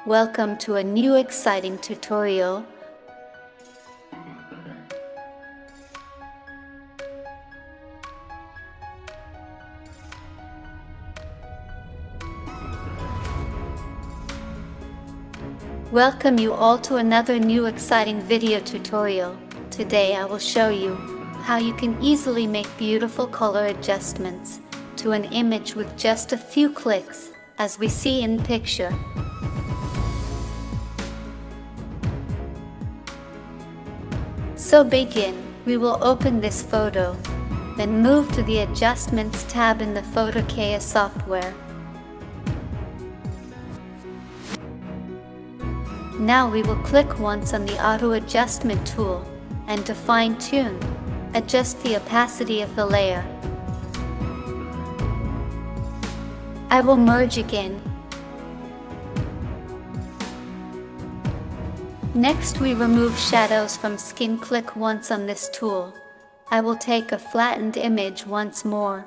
Welcome to a new exciting tutorial. Welcome you all to another new exciting video tutorial. Today I will show you how you can easily make beautiful color adjustments to an image with just a few clicks, as we see in picture. So begin, we will open this photo, then move to the Adjustments tab in the PhotoKaya software. Now we will click once on the Auto Adjustment tool, and to fine-tune, adjust the opacity of the layer. I will merge again. Next we remove shadows from skin. Click once on this tool. I will take a flattened image once more.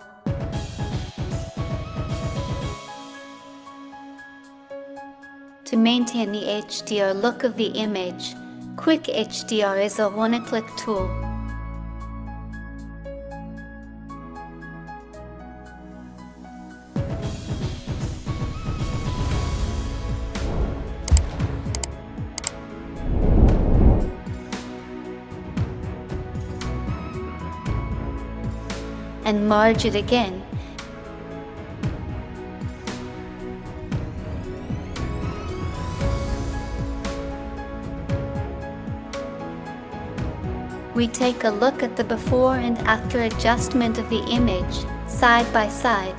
To maintain the HDR look of the image, Quick HDR is a one-click tool. And merge it again. We take a look at the before and after adjustment of the image, side by side.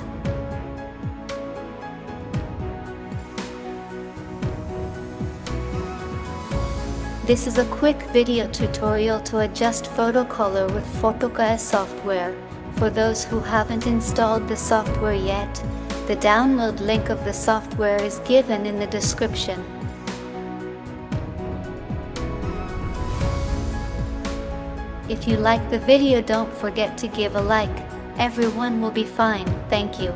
This is a quick video tutorial to adjust photo color with PhotoKaya software. For those who haven't installed the software yet, the download link of the software is given in the description. If you like the video, don't forget to give a like. Everyone will be fine. Thank you.